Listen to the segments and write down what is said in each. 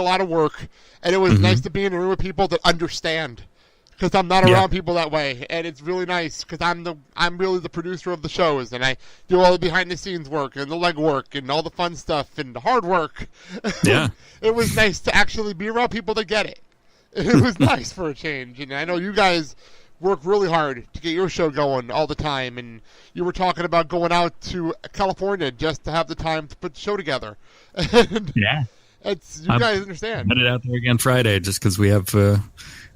a lot of work, and it was nice to be in a room with people that understand. Because I'm not around people that way, and it's really nice because I'm really the producer of the shows, and I do all the behind the scenes work and the leg work and all the fun stuff and the hard work. Yeah, it was nice to actually be around people that get it. It was nice for a change, and I know you guys work really hard to get your show going all the time, and you were talking about going out to California just to have the time to put the show together. And yeah, you guys understand. I'm headed out there again Friday just because we have.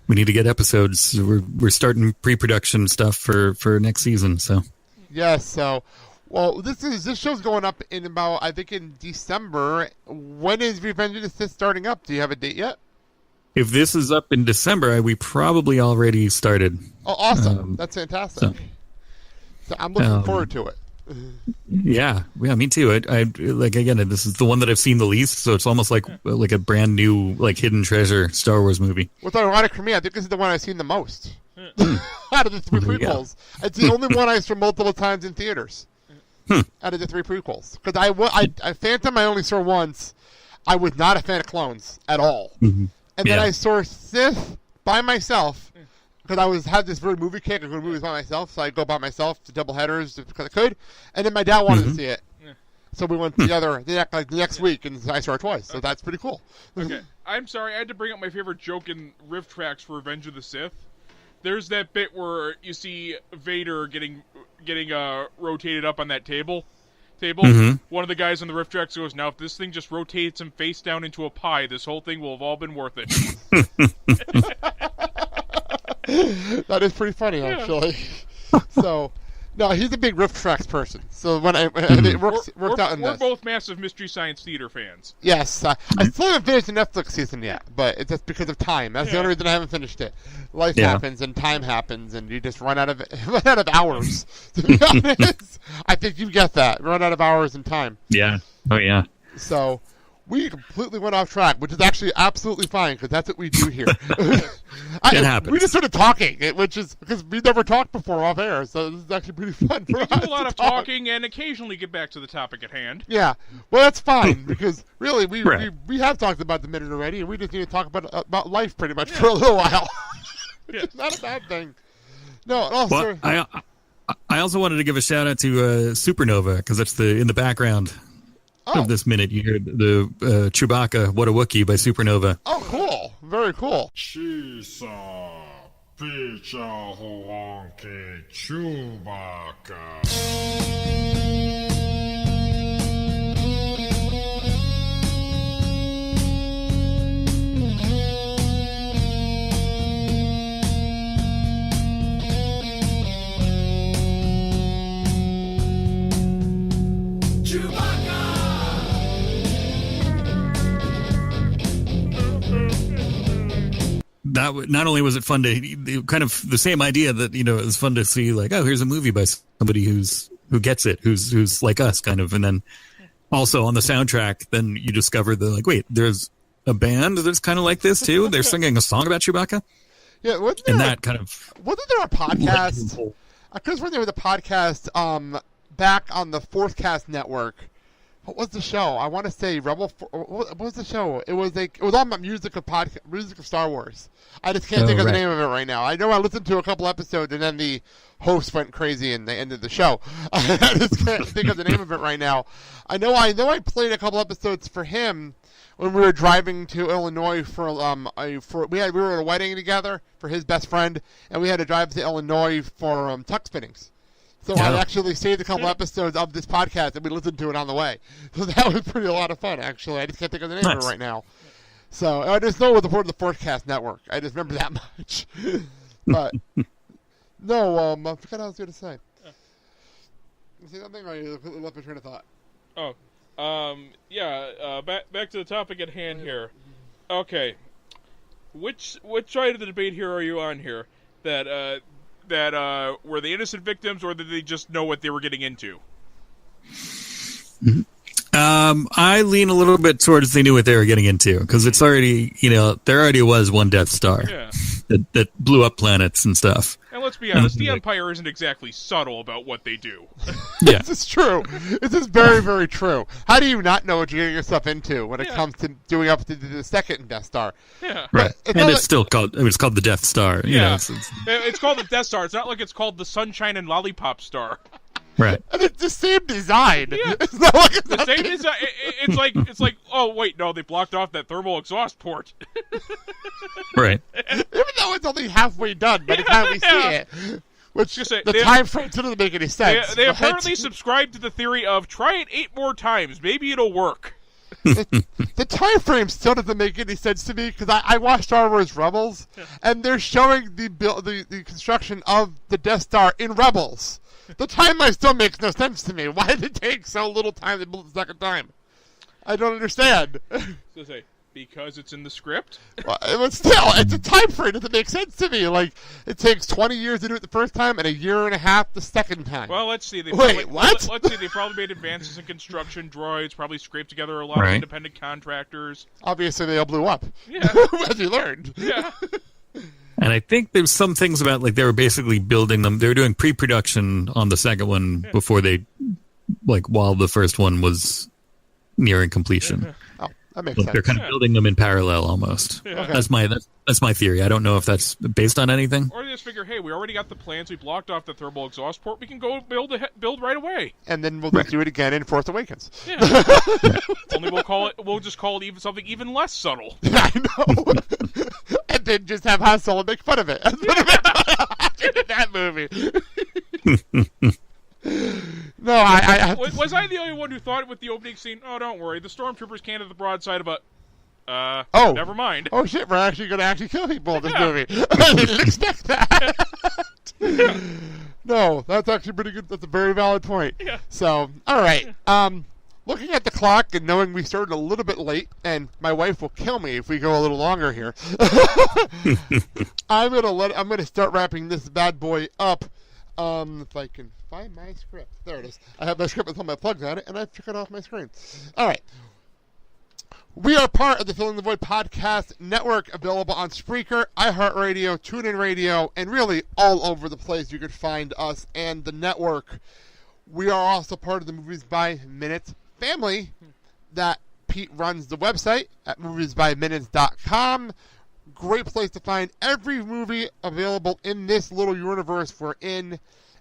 We need to get episodes. We're starting pre-production stuff for next season. So yes. So, well, this show's going up in about I think in December. When is Revenge of the Sith starting up? Do you have a date yet? If this is up in December, we probably already started. Oh, awesome! That's fantastic. So I'm looking forward to it. Yeah, me too. I like again. This is the one that I've seen the least, so it's almost like a brand new hidden treasure Star Wars movie. What's ironic for me, I think this is the one I've seen the most out of the three prequels. It's the only one I saw multiple times in theaters out of the three prequels. Because I Phantom I only saw once. I was not a fan of Clones at all, and then I saw Sith by myself. Because I had this weird movie kick, I go to movies by myself, so I go by myself to double headers because I could. And then my dad wanted to see it, so we went together the next week, and I saw it twice. So that's pretty cool. Okay, I'm sorry, I had to bring up my favorite joke in riff tracks for Revenge of the Sith. There's that bit where you see Vader getting rotated up on that table. One of the guys on the riff tracks goes, "Now if this thing just rotates him face down into a pie, this whole thing will have all been worth it." That is pretty funny, actually. So, no, he's a big riff tracks person. So when it worked out in this. We're both massive Mystery Science Theater fans. Yes, I still haven't finished the Netflix season yet, but it's just because of time. That's the only reason I haven't finished it. Life happens and time happens, and you just run out of hours. To be honest, I think you get that. Run out of hours and time. Yeah. Oh yeah. So. We completely went off track, which is actually absolutely fine because that's what we do here. It happens. We just started talking, which is because we never talked before off air, so this is actually pretty fun for us. We do a lot of talking and occasionally get back to the topic at hand. Yeah, well, that's fine because really we have talked about the minute already, and we just need to talk about life pretty much for a little while. It's not a bad thing. No, also. Well, I also wanted to give a shout out to Supernova because that's in the background. Of this minute, you hear the Chewbacca, What a Wookiee by Supernova. Oh, cool. Very cool. That not only was it fun to kind of the same idea that it was fun to see here's a movie by somebody who gets it, who's like us kind of, and then also on the soundtrack then you discover wait, there's a band that's kind of like this too. They're singing a song about Chewbacca. Yeah, wasn't there a podcast? Because when there was a podcast back on the Fourth Cast Network. What was the show? I want to say Rebel. What was the show? It was all about music of Star Wars. I just can't think of the name of it right now. I know I listened to a couple episodes and then the host went crazy and they ended the show. I just can't think of the name of it right now. I know I played a couple episodes for him when we were driving to Illinois we were at a wedding together for his best friend, and we had to drive to Illinois for tuck spinnings. So I actually saved a couple episodes of this podcast, and we listened to it on the way. So that was a lot of fun, actually. I just can't think of the name of it right now. So I just know it was the Forecast Network. I just remember that much. But, no, I forgot what I was going to say. You see something, or you left my train of thought? Back to the topic at hand here. Okay. Which side of the debate here are you on here? That were they innocent victims, or did they just know what they were getting into? I lean a little bit towards they knew what they were getting into, because it's already, there already was one Death Star. Yeah. that blew up planets and stuff. And let's be honest, the Empire isn't exactly subtle about what they do. Yeah. This is true. This is very, very true. How do you not know what you're getting yourself into when it comes to doing up to the second Death Star? Yeah. Right. It's still called the Death Star. You know, it's called the Death Star. It's not like it's called the Sunshine and Lollipop Star. Right. And it's the same design. Yeah. It's not like The same design. It's like, oh wait, no, they blocked off that thermal exhaust port. Right. Even though it's only halfway done by the time we see it. Which the time frame still doesn't make any sense. They apparently subscribe to the theory of try it 8 more times, maybe it'll work. The time frame still doesn't make any sense to me because I watched Star Wars Rebels and they're showing the construction of the Death Star in Rebels. The timeline still makes no sense to me. Why did it take so little time to build the second time? I don't understand. Because it's in the script? But still, it's a time frame that doesn't make sense to me. Like, it takes 20 years to do it the first time and a year and a half the second time. Well, let's see. Wait, what? Let's see. They probably made advances in construction droids, probably scraped together a lot of independent contractors. Obviously, they all blew up. Yeah. As you learned. Yeah. And I think there's some things about, like, they were basically building them. They were doing pre-production on the second one before they, like, while the first one was nearing completion. Oh, that makes sense. They're kind of building them in parallel almost. Yeah. Okay. That's my theory. I don't know if that's based on anything. Or they just figure, hey, we already got the plans. We blocked off the thermal exhaust port. We can go build right away. And then we'll just do it again in Force Awakens. Yeah. Only we'll just call it something even less subtle. I know. And then just have Han Solo make fun of it. That movie. No, I Was I the only one who thought with the opening scene, oh, don't worry, the stormtroopers can't have the broadside of a... never mind. Oh shit, we're actually going to kill people in this movie. I didn't expect that. No, that's actually pretty good. That's a very valid point. Yeah. So, all right. Looking at the clock and knowing we started a little bit late, and my wife will kill me if we go a little longer here. I'm gonna start wrapping this bad boy up. If I can find my script. There it is. I have my script with all my plugs on it, and I took it off my screen. All right. We are part of the Filling the Void podcast network, available on Spreaker, iHeartRadio, TuneIn Radio, and really all over the place you could find us and the network. We are also part of the Movies by Minutes family that Pete runs the website at moviesbyminutes.com. Great place to find every movie available in this little universe we're in.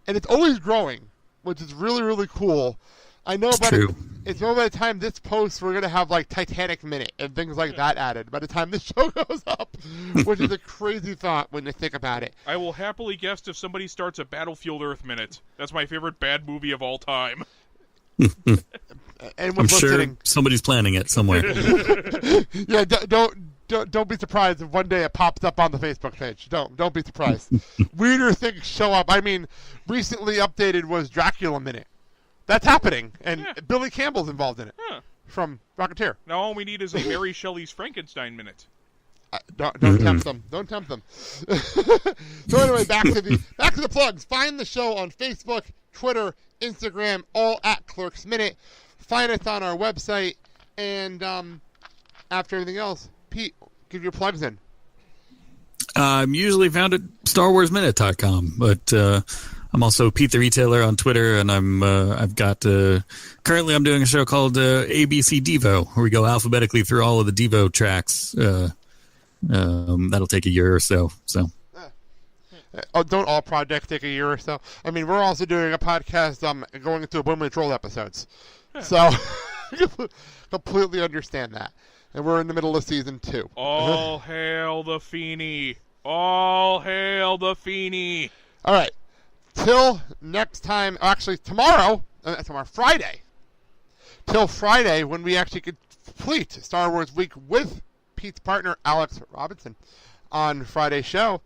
And it's always growing, which is really, really cool. I know by the time this posts, we're going to have like Titanic Minute and things like that added by the time this show goes up, which is a crazy thought when you think about it. I will happily guest if somebody starts a Battlefield Earth Minute. That's my favorite bad movie of all time. I'm sure somebody's planning it somewhere. Yeah, don't be surprised if one day it pops up on the Facebook page. Don't be surprised. Weirder things show up. I mean, recently updated was Dracula Minute. That's happening, and Billy Campbell's involved in it from Rocketeer. Now all we need is a Mary Shelley's Frankenstein Minute. Don't tempt them. Don't tempt them. So anyway, back to the plugs. Find the show on Facebook, Twitter, Instagram, all at Clerks Minute. Find us on our website, and after everything else, Pete, give your plugs in. I'm usually found at StarWarsMinute.com, but I'm also Pete the Retailer on Twitter, and I've got currently I'm doing a show called ABC Devo, where we go alphabetically through all of the Devo tracks. That'll take a year or so. Don't all projects take a year or so? I mean, we're also doing a podcast going into Women Troll episodes. So completely understand that. And we're in the middle of season 2. All hail the Feeny. All hail the Feeny. All right. Till next time, actually tomorrow, Friday. Till Friday, when we actually complete Star Wars Week with Pete's partner, Alex Robinson, on Friday's show.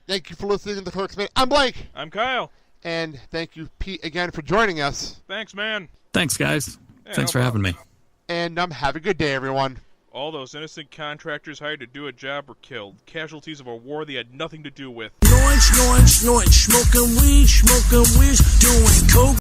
Thank you for listening to the Clerks Minute. I'm Blake. I'm Kyle. And thank you, Pete, again for joining us. Thanks, man. Thanks, guys. Yeah, Thanks for having me. And have a good day, everyone. All those innocent contractors hired to do a job were killed. Casualties of a war they had nothing to do with. Smoking weed, doing coke.